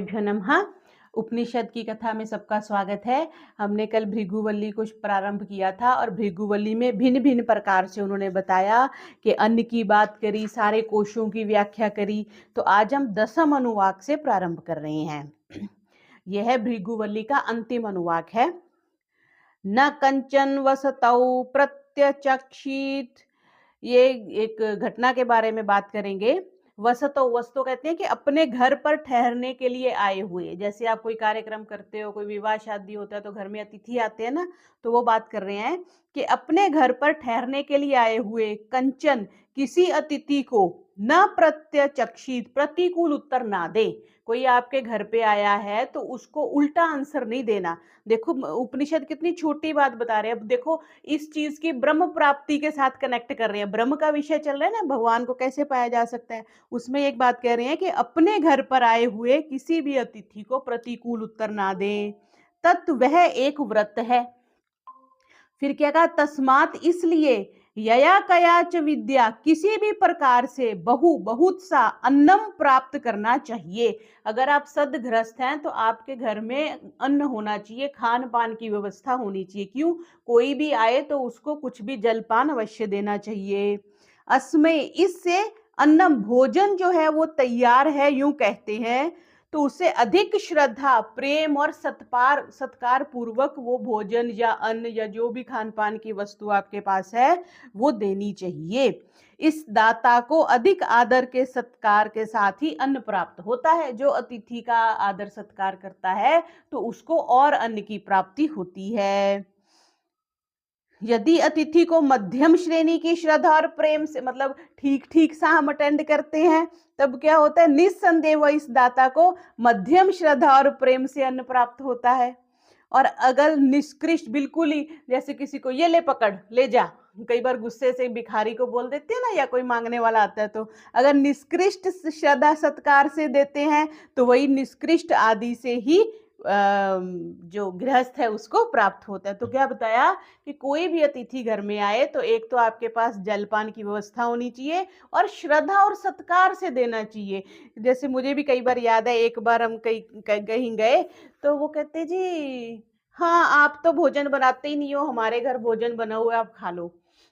भ्यो नमः। उपनिषद की कथा में सबका स्वागत है। हमने कल भृगुवल्ली को प्रारंभ किया था और भृगुवल्ली में भिन्न भिन्न प्रकार से उन्होंने बताया कि अन्न की बात करी, सारे कोशों की व्याख्या करी। तो आज हम दशम अनुवाक से प्रारंभ कर रहे हैं। यह भृगुवल्ली का अंतिम अनुवाक है। न कंचन वसतौ प्रत्यचक्षित, ये एक घटना के बारे में बात करेंगे। वसतो, वसतो कहते हैं कि अपने घर पर ठहरने के लिए आए हुए। जैसे आप कोई कार्यक्रम करते हो, कोई विवाह शादी होता है तो घर में अतिथि आते हैं ना, तो वो बात कर रहे हैं कि अपने घर पर ठहरने के लिए आए हुए कंचन किसी अतिथि को न प्रत्यचक्षित, प्रतिकूल उत्तर ना दे। कोई आपके घर पे आया है तो उसको उल्टा आंसर नहीं देना। देखो उपनिषद कितनी छोटी बात बता रहे हैं। अब देखो इस चीज की ब्रह्म प्राप्ति के साथ कनेक्ट कर रहे हैं। ब्रह्म का विषय चल रहा है ना, भगवान को कैसे पाया जा सकता है। उसमें एक बात कह रहे हैं कि अपने घर पर आए हुए किसी भी अतिथि को प्रतिकूल उत्तर ना दें। तत् वह एक व्रत है। फिर क्या कहा, तस्मात इसलिए यया कयाच विद्या, किसी भी प्रकार से बहुत सा अन्नम प्राप्त करना चाहिए। अगर आप सदगृहस्थ हैं तो आपके घर में अन्न होना चाहिए, खान पान की व्यवस्था होनी चाहिए। क्यों, कोई भी आए तो उसको कुछ भी जलपान अवश्य देना चाहिए। अस्मय, इससे अन्नम, भोजन जो है वो तैयार है यूं कहते हैं, तो उससे अधिक श्रद्धा, प्रेम और सत्कार पूर्वक वो भोजन या अन्न या जो भी खान पान की वस्तु आपके पास है वो देनी चाहिए। इस दाता को अधिक आदर के सत्कार के साथ ही अन्न प्राप्त होता है। जो अतिथि का आदर सत्कार करता है तो उसको और अन्न की प्राप्ति होती है। यदि अतिथि को मध्यम श्रेणी की श्रद्धा और प्रेम से, मतलब ठीक ठीक सा हम अटेंड करते हैं, तब क्या होता है, निस्संदेह वह इस दाता को मध्यम श्रद्धा और प्रेम से अन्न प्राप्त होता है। और अगर निष्कृष्ट, बिल्कुल ही जैसे किसी को ये ले पकड़ ले जा, कई बार गुस्से से भिखारी को बोल देते हैं ना, या कोई मांगने वाला आता है, तो अगर निष्कृष्ट श्रद्धा सत्कार से देते हैं तो वही निष्कृष्ट आदि से ही जो गृहस्थ है उसको प्राप्त होता है। तो क्या बताया कि कोई भी अतिथि घर में आए तो एक तो आपके पास जलपान की व्यवस्था होनी चाहिए और श्रद्धा और सत्कार से देना चाहिए। जैसे मुझे भी कई बार याद है, एक बार हम कहीं गए तो वो कहते जी हाँ आप तो भोजन बनाते ही नहीं हो, हमारे घर भोजन बना हुआ है आप खा लो।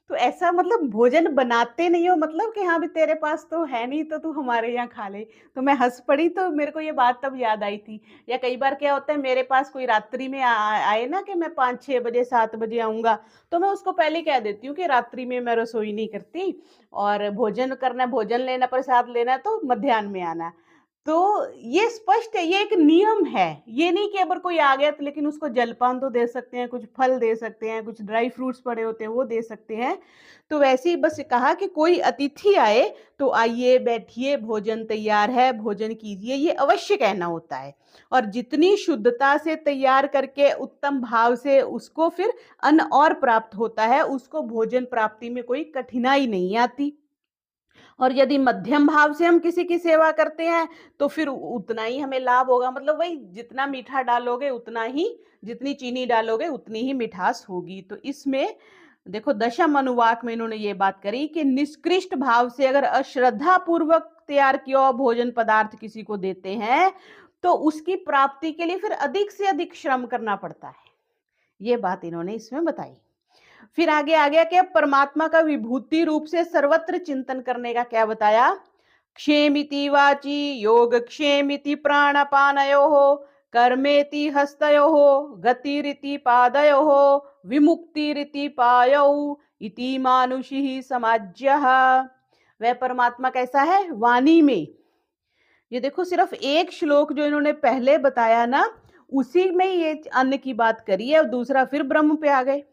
तो ऐसा मतलब भोजन बनाते नहीं हो मतलब कि हाँ भी तेरे पास तो है नहीं तो तू हमारे यहाँ खा ले। तो मैं हंस पड़ी, तो मेरे को ये बात तब याद आई थी। या कई बार क्या होता है, मेरे पास कोई रात्रि में आए ना कि मैं 5-6 बजे 7 बजे आऊंगा, तो मैं उसको पहले कह देती हूँ कि रात्रि में मैं रसोई नहीं करती और भोजन करना, भोजन लेना, प्रसाद लेना तो मध्याह्न में आना। तो ये स्पष्ट है, ये एक नियम है। ये नहीं कि अगर कोई आ गया तो लेकिन उसको जलपान तो दे सकते हैं, कुछ फल दे सकते हैं, कुछ ड्राई फ्रूट्स पड़े होते हैं वो दे सकते हैं। तो वैसे ही बस कहा कि कोई अतिथि आए तो आइए बैठिए, भोजन तैयार है, भोजन कीजिए, ये अवश्य कहना होता है। और जितनी शुद्धता से तैयार करके उत्तम भाव से उसको फिर अन्न और प्राप्त होता है, उसको भोजन प्राप्ति में कोई कठिनाई नहीं आती। और यदि मध्यम भाव से हम किसी की सेवा करते हैं तो फिर उतना ही हमें लाभ होगा। मतलब वही, जितना मीठा डालोगे उतना ही, जितनी चीनी डालोगे उतनी ही मिठास होगी। तो इसमें देखो दशम अनुवाक में इन्होंने ये बात करी कि निष्कृष्ट भाव से अगर अश्रद्धा पूर्वक तैयार किया हुआ भोजन पदार्थ किसी को देते हैं तो उसकी प्राप्ति के लिए फिर अधिक से अधिक श्रम करना पड़ता है। ये बात इन्होंने इसमें बताई। फिर आगे आ गया कि परमात्मा का विभूति रूप से सर्वत्र चिंतन करने का क्या बताया। क्षेमिति वाची योग क्षेमिति प्राणापानयोः कर्मेति हस्तयोः गतिरिति पादयोः विमुक्तिरिति पायौ इति मानुषी समाज्यः। वह परमात्मा कैसा है वाणी में। ये देखो सिर्फ एक श्लोक जो इन्होंने पहले बताया ना, उसी में ये अन्न की बात करी है और दूसरा फिर ब्रह्म पे आ गए।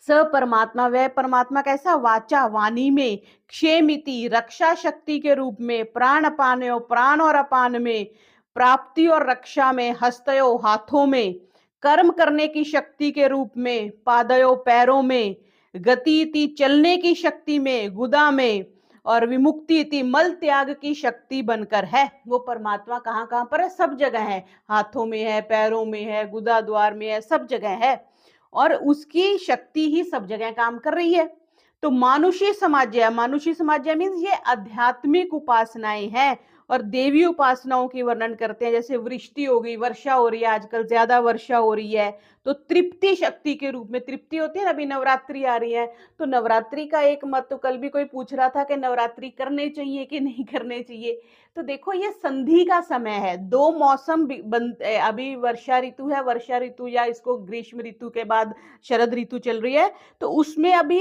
स परमात्मा, वह परमात्मा कैसा, वाचा वाणी में, क्षेमिति रक्षा शक्ति के रूप में, प्राण अपानयो प्राण और अपान में, प्राप्ति और रक्षा में, हस्तयो हाथों में, कर्म करने की शक्ति के रूप में, पादयो पैरों में, गति इति चलने की शक्ति में, गुदा में, और विमुक्ति इति मल त्याग की शक्ति बनकर है। वो परमात्मा कहाँ कहाँ पर है, सब जगह है। हाथों में है, पैरों में है, गुदा द्वार में है, सब जगह है और उसकी शक्ति ही सब जगह काम कर रही है। तो मानुषी समाज्य, मानुषी समाज्य मीन्स ये आध्यात्मिक उपासनाएं हैं और देवी उपासनाओं की वर्णन करते हैं, जैसे वृष्टि हो गई, वर्षा हो रही है, आजकल ज्यादा वर्षा हो रही है, तो तृप्ति शक्ति के रूप में तृप्ति होती है ना, अभी नवरात्रि आ रही है, तो नवरात्रि का एक मत, तो कल भी कोई पूछ रहा था कि नवरात्रि करने चाहिए कि नहीं करने चाहिए। तो देखो ये संधि का समय है, दो मौसम अभी वर्षा ऋतु है, वर्षा ऋतु या इसको ग्रीष्म ऋतु के बाद शरद ऋतु चल रही है, तो उसमें अभी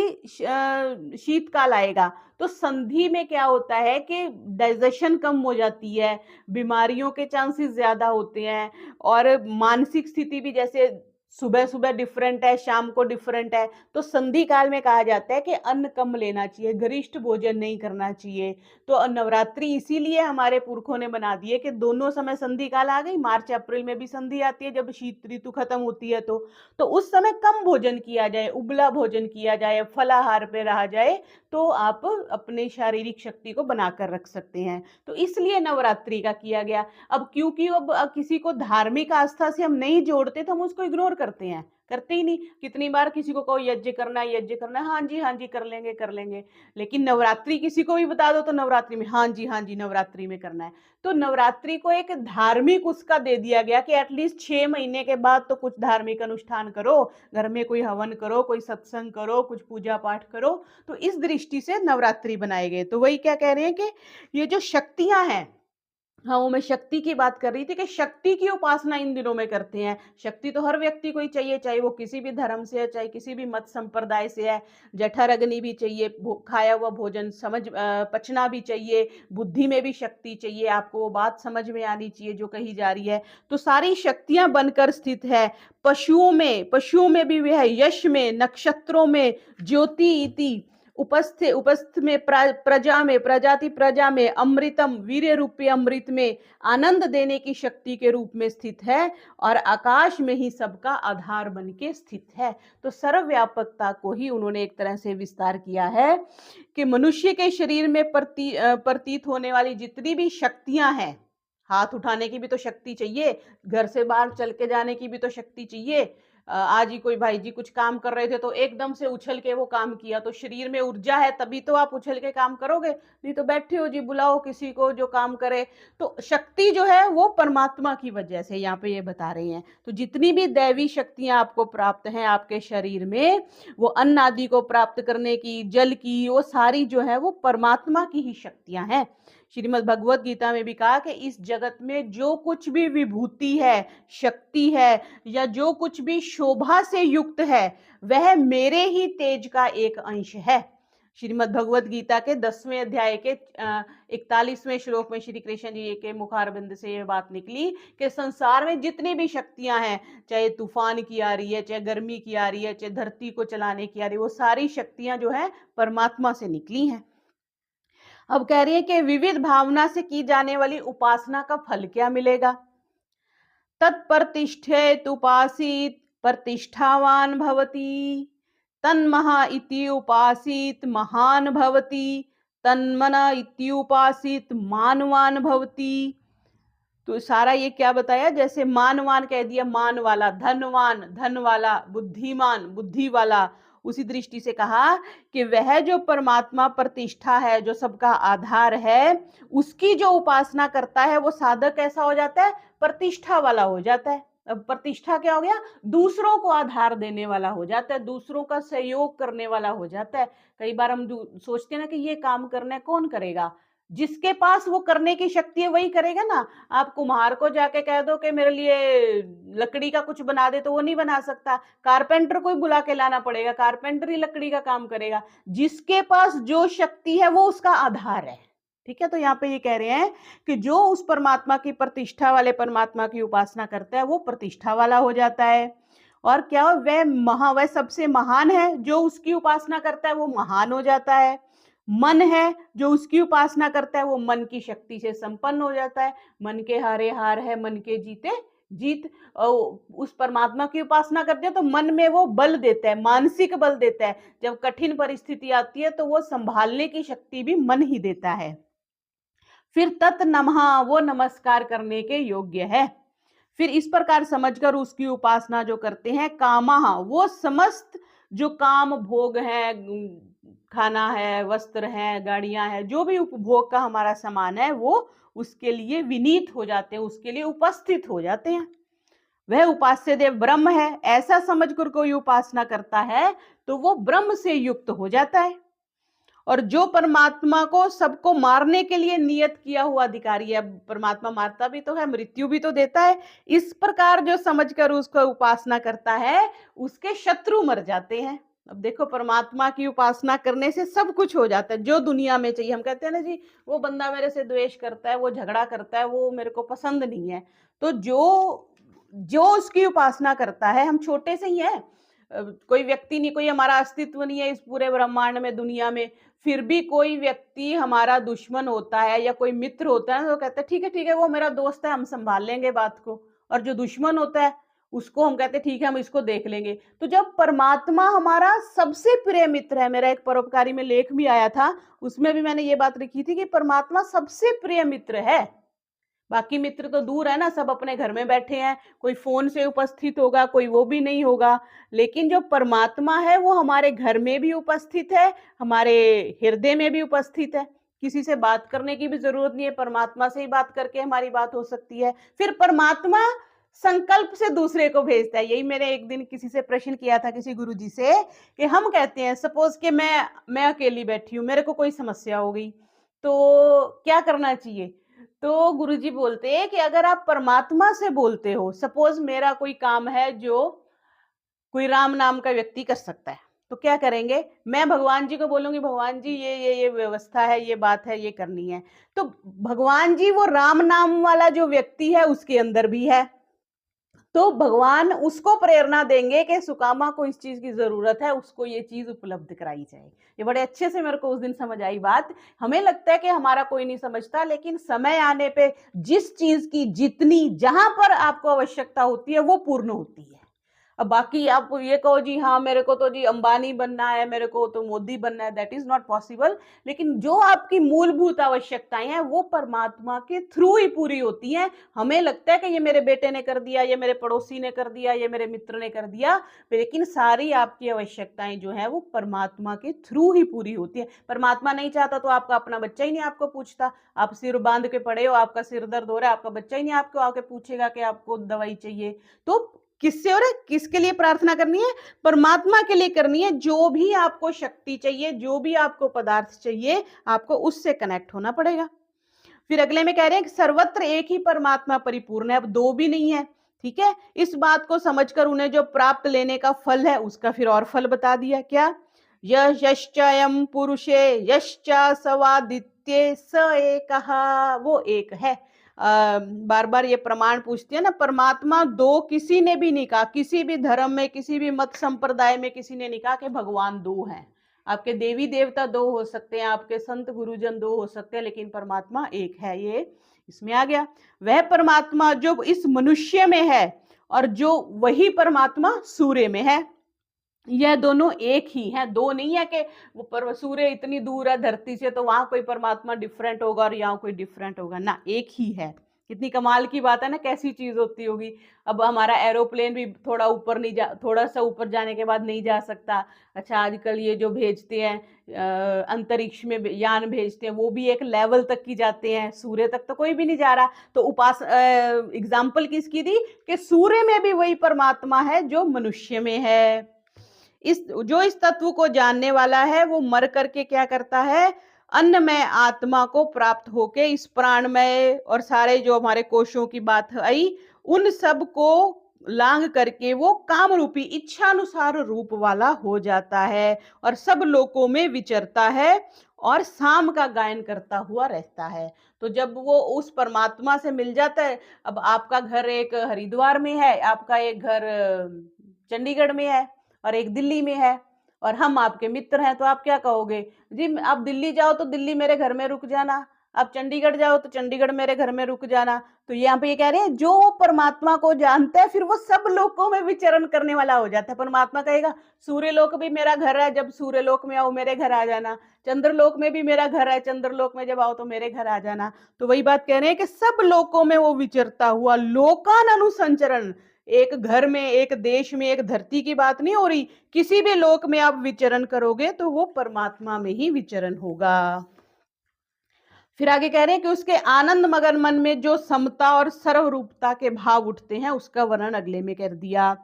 शीतकाल आएगा। तो संधि में क्या होता है कि डाइजेशन कम हो जाती है, बीमारियों के चांसेस ज्यादा होते हैं, और मानसिक स्थिति भी, जैसे सुबह सुबह डिफरेंट है, शाम को डिफरेंट है, तो संधि काल में कहा जाता है कि अन्न कम लेना चाहिए, गरिष्ठ भोजन नहीं करना चाहिए। तो नवरात्रि इसीलिए हमारे पुरखों ने बना दिए कि दोनों समय संधि काल आ गई, मार्च अप्रैल में भी संधि आती है जब शीत ऋतु खत्म होती है, तो उस समय कम भोजन किया जाए, उबला भोजन किया जाए, फलाहार पे रहा जाए, तो आप अपने शारीरिक शक्ति को बनाकर रख सकते हैं। तो इसलिए नवरात्रि का किया गया। अब क्योंकि अब किसी को धार्मिक आस्था से हम नहीं जोड़ते, तो हम उसको इग्नोर करते हैं, करते ही नहीं। कितनी बार किसी को कहो यज्ञ करना है, यज्ञ करना है, हाँ जी कर लेंगे कर लेंगे, लेकिन नवरात्रि किसी को भी बता दो तो नवरात्रि में हाँ जी नवरात्रि में करना है। तो नवरात्रि को एक धार्मिक उसका दे दिया गया कि एटलीस्ट 6 महीने के बाद तो कुछ धार्मिक अनुष्ठान करो, घर में कोई हवन करो, कोई सत्संग करो, कुछ पूजा पाठ करो। तो इस दृष्टि से नवरात्रि बनाए गए। तो वही क्या कह रहे हैं कि ये जो शक्तियां हैं, हाँ, वो मैं शक्ति की बात कर रही थी कि शक्ति की उपासना इन दिनों में करते हैं। शक्ति तो हर व्यक्ति को ही चाहिए, चाहे वो किसी भी धर्म से है, चाहे किसी भी मत संप्रदाय से है। जठराग्नि भी चाहिए, खाया हुआ भोजन पचना भी चाहिए, बुद्धि में भी शक्ति चाहिए, आपको वो बात समझ में आनी चाहिए जो कही जा रही है। तो सारी शक्तियां बनकर स्थित है। पशुओं में भी वह है, यश में, नक्षत्रों में, ज्योति इति, उपस्थ में, प्रजा में, अमृतम, वीर्य रूपी अमृत में, आनंद देने की शक्ति के रूप में स्थित है, और आकाश में ही सबका आधार बन के स्थित है। तो सर्वव्यापकता को ही उन्होंने एक तरह से विस्तार किया है कि मनुष्य के शरीर में प्रतीत होने वाली जितनी भी शक्तियां हैं, हाथ उठाने की भी तो शक्ति चाहिए, घर से बाहर चल के जाने की भी तो शक्ति चाहिए। आज ही कोई भाई जी कुछ काम कर रहे थे तो एकदम से उछल के वो काम किया, तो शरीर में ऊर्जा है तभी तो आप उछल के काम करोगे, नहीं तो बैठे हो जी, बुलाओ किसी को जो काम करे। तो शक्ति जो है वो परमात्मा की वजह से यहाँ पे ये बता रहे हैं। तो जितनी भी दैवी शक्तियां आपको प्राप्त हैं आपके शरीर में, वो अन्न आदि को प्राप्त करने की, जल की, वो सारी जो है वो परमात्मा की ही शक्तियां हैं। श्रीमद् भगवत गीता में भी कहा कि इस जगत में जो कुछ भी विभूति है, शक्ति है, या जो कुछ भी शोभा से युक्त है, वह मेरे ही तेज का एक अंश है। श्रीमद् भगवत गीता के 10वें अध्याय के 41वें श्लोक में श्री कृष्ण जी के मुखारबिंद से यह बात निकली कि संसार में जितनी भी शक्तियां हैं, चाहे तूफान की आ रही है, चाहे गर्मी की आ रही है, चाहे धरती को चलाने की आ रही है, वो सारी शक्तियां जो है परमात्मा से निकली हैं। अब कह रही है कि विविध भावना से की जाने वाली उपासना का फल क्या मिलेगा। तत्प्रतिष्ठेत उपासित प्रतिष्ठावान भवति, तन्महा इति उपासित महान भवति, तन्मना इति उपासित मानवान भवति। तो सारा ये क्या बताया, जैसे मानवान कह दिया, मान वाला, धनवान धन वाला, बुद्धिमान बुद्धि वाला, उसी दृष्टि से कहा कि वह जो परमात्मा प्रतिष्ठा है, जो सबका आधार है, उसकी जो उपासना करता है वो साधक कैसा हो जाता है, प्रतिष्ठा वाला हो जाता है। अब प्रतिष्ठा क्या हो गया, दूसरों को आधार देने वाला हो जाता है, दूसरों का सहयोग करने वाला हो जाता है। कई बार हम सोचते हैं ना कि ये काम करना है, कौन करेगा, जिसके पास वो करने की शक्ति है वही करेगा ना। आप कुम्हार को जाके कह दो कि मेरे लिए लकड़ी का कुछ बना दे, तो वो नहीं बना सकता, कारपेंटर को ही बुला के लाना पड़ेगा, कारपेंटर ही लकड़ी का काम करेगा। जिसके पास जो शक्ति है वो उसका आधार है। ठीक है, तो यहाँ पे ये कह रहे हैं कि जो उस परमात्मा की प्रतिष्ठा वाले परमात्मा की उपासना करता है वो प्रतिष्ठा वाला हो जाता है। और क्या वह सबसे महान है, जो उसकी उपासना करता है वो महान हो जाता है। मन है जो उसकी उपासना करता है वो मन की शक्ति से संपन्न हो जाता है। मन के हारे हार है, मन के जीते जीत। उस परमात्मा की उपासना करते हैं तो मन में वो बल देता है, मानसिक बल देता है। जब कठिन परिस्थिति आती है तो वो संभालने की शक्ति भी मन ही देता है। फिर तत् नमः, वो नमस्कार करने के योग्य है। फिर इस प्रकार समझकर उसकी उपासना जो करते हैं, कामः, वो समस्त जो काम भोग है, खाना है, वस्त्र है, गाड़ियां हैं, जो भी उपभोग का हमारा सामान है, वो उसके लिए विनीत हो जाते हैं, उसके लिए उपस्थित हो जाते हैं। वह उपास्य देव ब्रह्म है, ऐसा समझकर कोई उपासना करता है तो वो ब्रह्म से युक्त हो जाता है। और जो परमात्मा को सबको मारने के लिए नियत किया हुआ अधिकारी है, परमात्मा मारता भी तो है, मृत्यु भी तो देता है, इस प्रकार जो समझकर उसको उपासना करता है, उसके शत्रु मर जाते हैं। अब देखो, परमात्मा की उपासना करने से सब कुछ हो जाता है जो दुनिया में चाहिए। हम कहते हैं ना जी, वो बंदा मेरे से द्वेष करता है, वो झगड़ा करता है, वो मेरे को पसंद नहीं है। तो जो जो उसकी उपासना करता है, हम छोटे से ही हैं, कोई व्यक्ति नहीं, कोई हमारा अस्तित्व नहीं है इस पूरे ब्रह्मांड में, दुनिया में, फिर भी कोई व्यक्ति हमारा दुश्मन होता है या कोई मित्र होता है तो कहते हैं ठीक है वो मेरा दोस्त है, हम संभाल लेंगे बात को। और जो दुश्मन होता है उसको हम कहते हैं ठीक है हम इसको देख लेंगे। तो जब परमात्मा हमारा सबसे प्रिय मित्र है, मेरा एक परोपकारी में लेख भी आया था, उसमें भी मैंने ये बात लिखी थी कि परमात्मा सबसे प्रिय मित्र है। बाकी मित्र तो दूर है ना, सब अपने घर में बैठे हैं, कोई फोन से उपस्थित होगा, कोई वो भी नहीं होगा। लेकिन जो परमात्मा है वो हमारे घर में भी उपस्थित है, हमारे हृदय में भी उपस्थित है। किसी से बात करने की भी जरूरत नहीं है, परमात्मा से ही बात करके हमारी बात हो सकती है। फिर परमात्मा संकल्प से दूसरे को भेजता है। यही मैंने एक दिन किसी से प्रश्न किया था, किसी गुरुजी से, कि हम कहते हैं सपोज कि मैं अकेली बैठी हूँ, मेरे को कोई समस्या हो गई, तो क्या करना चाहिए? तो गुरुजी बोलते हैं कि अगर आप परमात्मा से बोलते हो, सपोज मेरा कोई काम है जो कोई राम नाम का व्यक्ति कर सकता है, तो क्या करेंगे? मैं भगवान जी को बोलूंगी, भगवान जी ये व्यवस्था है, ये बात है, ये करनी है। तो भगवान जी वो राम नाम वाला जो व्यक्ति है उसके अंदर भी है, तो भगवान उसको प्रेरणा देंगे कि सुकामा को इस चीज की जरूरत है, उसको ये चीज उपलब्ध कराई जाए। ये बड़े अच्छे से मेरे को उस दिन समझ आई बात। हमें लगता है कि हमारा कोई नहीं समझता, लेकिन समय आने पे जिस चीज की जितनी जहां पर आपको आवश्यकता होती है वो पूर्ण होती है। अब बाकी आप ये कहो जी हाँ मेरे को तो जी अंबानी बनना है, मेरे को तो मोदी बनना है, दैट इज नॉट पॉसिबल। लेकिन जो आपकी मूलभूत आवश्यकताएं हैं वो परमात्मा के थ्रू ही पूरी होती हैं। हमें लगता है कि ये मेरे बेटे ने कर दिया, ये मेरे पड़ोसी ने कर दिया, ये मेरे मित्र ने कर दिया, लेकिन सारी आपकी आवश्यकताएं जो है वो परमात्मा के थ्रू ही पूरी होती है। परमात्मा नहीं चाहता तो आपका अपना बच्चा ही नहीं आपको पूछता। आप सिर बांध के पड़े हो, आपका सिर दर्द हो रहा है, आपका बच्चा ही नहीं आपको आके पूछेगा कि आपको दवाई चाहिए। तो किससे और किसके लिए प्रार्थना करनी है? परमात्मा के लिए करनी है। जो भी आपको शक्ति चाहिए, जो भी आपको पदार्थ चाहिए, आपको उससे कनेक्ट होना पड़ेगा। फिर अगले में कह रहे हैं कि सर्वत्र एक ही परमात्मा परिपूर्ण है, अब दो भी नहीं है। ठीक है, इस बात को समझकर उन्हें जो प्राप्त लेने का फल है उसका फिर और फल बता दिया। क्या? यश्चयम पुरुषे यश्च सवादित्ये स एकः, वो एक है। बार बार ये प्रमाण पूछती है ना, परमात्मा दो किसी ने भी नहीं कहा, किसी भी धर्म में, किसी भी मत संप्रदाय में किसी ने नहीं कहा कि भगवान दो हैं। आपके देवी देवता दो हो सकते हैं, आपके संत गुरुजन दो हो सकते हैं, लेकिन परमात्मा एक है। ये इसमें आ गया। वह परमात्मा जो इस मनुष्य में है और जो वही परमात्मा सूर्य में है, यह दोनों एक ही हैं, दो नहीं है कि वो पर सूर्य इतनी दूर है धरती से तो वहां कोई परमात्मा डिफरेंट होगा और यहाँ कोई डिफरेंट होगा ना, एक ही है। कितनी कमाल की बात है ना, कैसी चीज होती होगी। अब हमारा एरोप्लेन भी थोड़ा ऊपर नहीं जा, थोड़ा सा ऊपर जाने के बाद नहीं जा सकता। अच्छा, आजकल ये जो भेजते हैं अंतरिक्ष में यान भेजते हैं, वो भी एक लेवल तक की जाते हैं, सूर्य तक तो कोई भी नहीं जा रहा। तो एग्जाम्पल किसकी दी कि सूर्य में भी वही परमात्मा है जो मनुष्य में है। इस तत्व को जानने वाला है वो मर करके क्या करता है? अन्नमय आत्मा को प्राप्त होके इस प्राणमय और सारे जो हमारे कोशों की बात आई उन सब को लांग करके वो काम रूपी इच्छानुसार रूप वाला हो जाता है और सब लोकों में विचरता है और शाम का गायन करता हुआ रहता है। तो जब वो उस परमात्मा से मिल जाता है, अब आपका घर एक हरिद्वार में है, आपका एक घर चंडीगढ़ में है और एक दिल्ली में है, और हम आपके मित्र हैं, तो आप क्या कहोगे? जी आप दिल्ली जाओ तो दिल्ली मेरे घर में रुक जाना, आप चंडीगढ़ जाओ तो चंडीगढ़ मेरे घर में रुक जाना। तो यहाँ पे ये कह रहे हैं जो परमात्मा को जानता है फिर वो सब लोकों में विचरण करने वाला हो जाता है। परमात्मा कहेगा सूर्य लोक भी मेरा घर है, जब सूर्य लोक में आओ मेरे घर आ जाना, चंद्रलोक में भी मेरा घर है, चंद्रलोक में जब आओ तो मेरे घर आ जाना। तो वही बात कह रहे हैं कि सब लोकों में वो विचरता हुआ लोकान अनुसंचरण, एक घर में, एक देश में, एक धरती की बात नहीं हो रही। किसी भी लोक में आप विचरण करोगे तो वो परमात्मा में ही विचरण होगा। फिर आगे कह रहे हैं कि उसके आनंद मगन मन में जो समता और सर्वरूपता के भाव उठते हैं, उसका वर्णन अगले में कर दिया।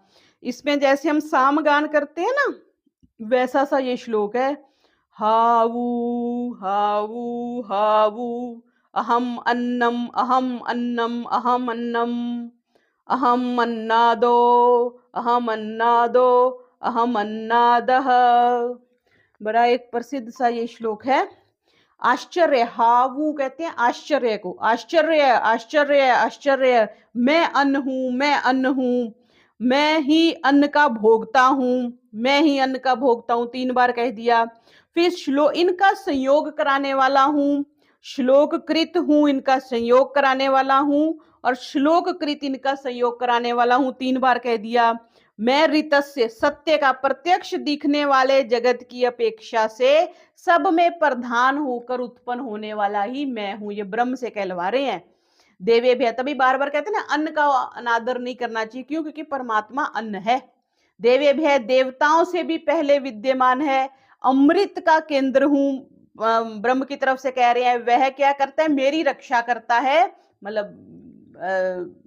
इसमें जैसे हम सामगान करते हैं ना, वैसा सा ये श्लोक है। हावू हावू हावू, अहम अन्नम अहम अन्नम अहम अन्नम, अहम अन्नादो अहम अन्नादो अहम अन्नादः। बड़ा एक प्रसिद्ध सा ये श्लोक है। आश्चर्य, हावू कहते हैं आश्चर्य को, आश्चर्य आश्चर्य आश्चर्य, मैं अन्न हूं, मैं अन्न हूं, मैं ही अन्न का भोगता हूं, मैं ही अन्न का भोगता हूं, 3 बार कह दिया। फिर श्लोक, इनका संयोग कराने वाला हूं, श्लोक कृत हूं, इनका संयोग कराने वाला हूं, और श्लोक कृत इनका संयोग कराने वाला हूं, 3 बार कह दिया। मैं ऋतस्य, सत्य का प्रत्यक्ष दिखने वाले जगत की अपेक्षा से सब में प्रधान होकर उत्पन्न होने वाला ही मैं हूं। ये ब्रह्म से कहलवा रहे हैं। देवे भय, तभी बार बार कहते हैं ना, अन्न का अनादर नहीं करना चाहिए। क्यों? क्योंकि परमात्मा अन्न है। देवे भय, देवताओं से भी पहले विद्यमान है। अमृत का केंद्र हूं। ब्रह्म की तरफ से कह रहे हैं, वह क्या करता है? मेरी रक्षा करता है। मतलब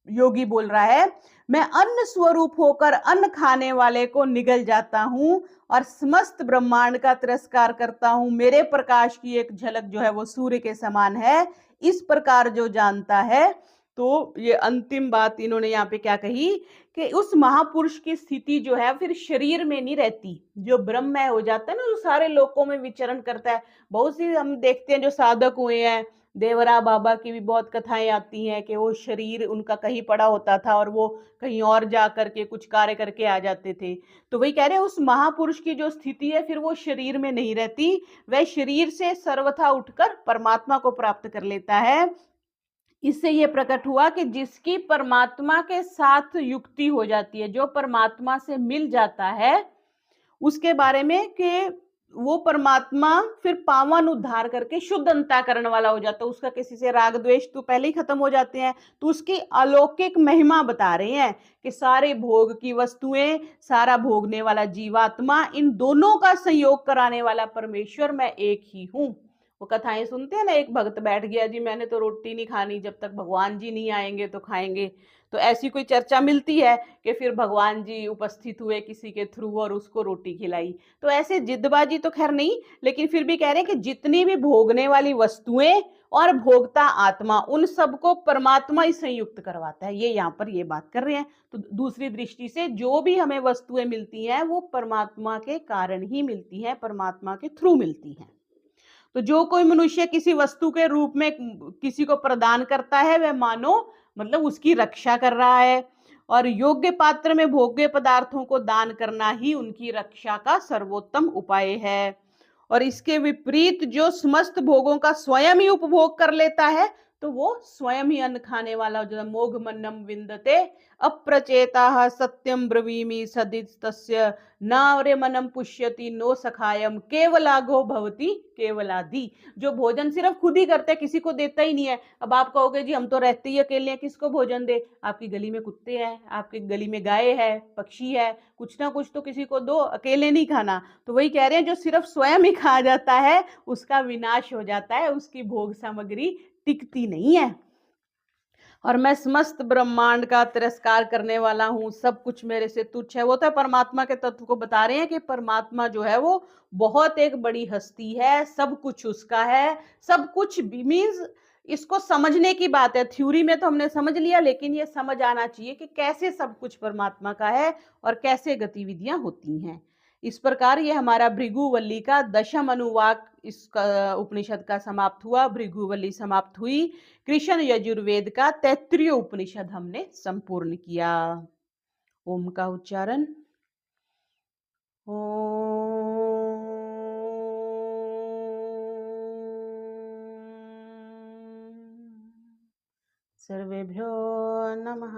योगी बोल रहा है, मैं अन्न स्वरूप होकर अन्न खाने वाले को निगल जाता हूं और समस्त ब्रह्मांड का तिरस्कार करता हूं। मेरे प्रकाश की एक झलक जो है वो सूर्य के समान है। इस प्रकार जो जानता है, तो ये अंतिम बात इन्होंने यहाँ पे क्या कही कि उस महापुरुष की स्थिति जो है फिर शरीर में नहीं रहती। जो ब्रह्ममय हो जाता है ना, जो सारे लोकों में विचरण करता है। बहुत सी हम देखते हैं जो साधक हुए हैं, देवरा बाबा की भी बहुत कथाएं आती हैं कि वो शरीर उनका कहीं पड़ा होता था और वो कहीं और जा करके कुछ कार्य करके आ जाते थे। तो वही कह रहे हैं, उस महापुरुष की जो स्थिति है फिर वो शरीर में नहीं रहती, वह शरीर से सर्वथा उठकर परमात्मा को प्राप्त कर लेता है। इससे ये प्रकट हुआ कि जिसकी परमात्मा के साथ युक्ति हो जाती है, जो परमात्मा से मिल जाता है, उसके बारे में कि वो परमात्मा फिर पावन उद्धार करके शुद्ध अंतःकरण वाला हो जाता है। उसका किसी से राग द्वेष तो पहले ही खत्म हो जाते हैं। तो उसकी अलौकिक महिमा बता रहे हैं कि सारे भोग की वस्तुएं, सारा भोगने वाला जीवात्मा, इन दोनों का संयोग कराने वाला परमेश्वर मैं एक ही हूं। वो कथाएं सुनते हैं ना, एक भक्त बैठ गया जी, मैंने तो रोटी नहीं खानी जब तक भगवान जी नहीं आएंगे तो खाएंगे। तो ऐसी कोई चर्चा मिलती है कि फिर भगवान जी उपस्थित हुए किसी के थ्रू और उसको रोटी खिलाई। तो ऐसे जिद्दबाजी तो खैर नहीं, लेकिन फिर भी कह रहे हैं कि जितनी भी भोगने वाली वस्तुएं और भोगता आत्मा, उन सबको परमात्मा ही संयुक्त करवाता है। ये यहाँ पर ये बात कर रहे हैं। तो दूसरी दृष्टि से जो भी हमें वस्तुएं मिलती हैं वो परमात्मा के कारण ही मिलती हैं, परमात्मा के थ्रू मिलती हैं। तो जो कोई मनुष्य किसी वस्तु के रूप में किसी को प्रदान करता है, वह मानो मतलब उसकी रक्षा कर रहा है, और योग्य पात्र में भोग्य पदार्थों को दान करना ही उनकी रक्षा का सर्वोत्तम उपाय है। और इसके विपरीत जो समस्त भोगों का स्वयं ही उपभोग कर लेता है, तो वो स्वयं ही अन्न खाने वाला, जो मोघ मन्नम विंदते अप्रचेता सत्यम ब्रवीमि सदिस्तस्य नारे मनम पुष्यति नो सखायम केवलागो भवति केवलादि। जो भोजन सिर्फ खुद ही करते हैं, किसी को देता ही नहीं है। अब आप कहोगे जी हम तो रहते ही अकेले हैं, किसको भोजन दे? आपकी गली में कुत्ते हैं, आपकी गली में गाय है, पक्षी है, कुछ ना कुछ तो किसी को दो, अकेले नहीं खाना। तो वही कह रहे हैं, जो सिर्फ स्वयं ही खा जाता है उसका विनाश हो जाता है, उसकी भोग सामग्री टिकती नहीं है। और मैं समस्त ब्रह्मांड का तिरस्कार करने वाला हूं, सब कुछ मेरे से तुच्छ है। वो तो परमात्मा के तत्व को बता रहे हैं कि परमात्मा जो है वो बहुत एक बड़ी हस्ती है, सब कुछ उसका है। सब कुछ मीन्स इसको समझने की बात है। थ्योरी में तो हमने समझ लिया, लेकिन ये समझ आना चाहिए कि कैसे सब कुछ परमात्मा का है और कैसे गतिविधियां होती हैं। इस प्रकार ये हमारा भृगुवल्ली का दशम अनुवाक इस उपनिषद का समाप्त हुआ, भृगुवल्ली समाप्त हुई। कृष्ण यजुर्वेद का 33 उपनिषद हमने संपूर्ण किया। ओम का उच्चारण ओम। सर्वेभ्यो नमः।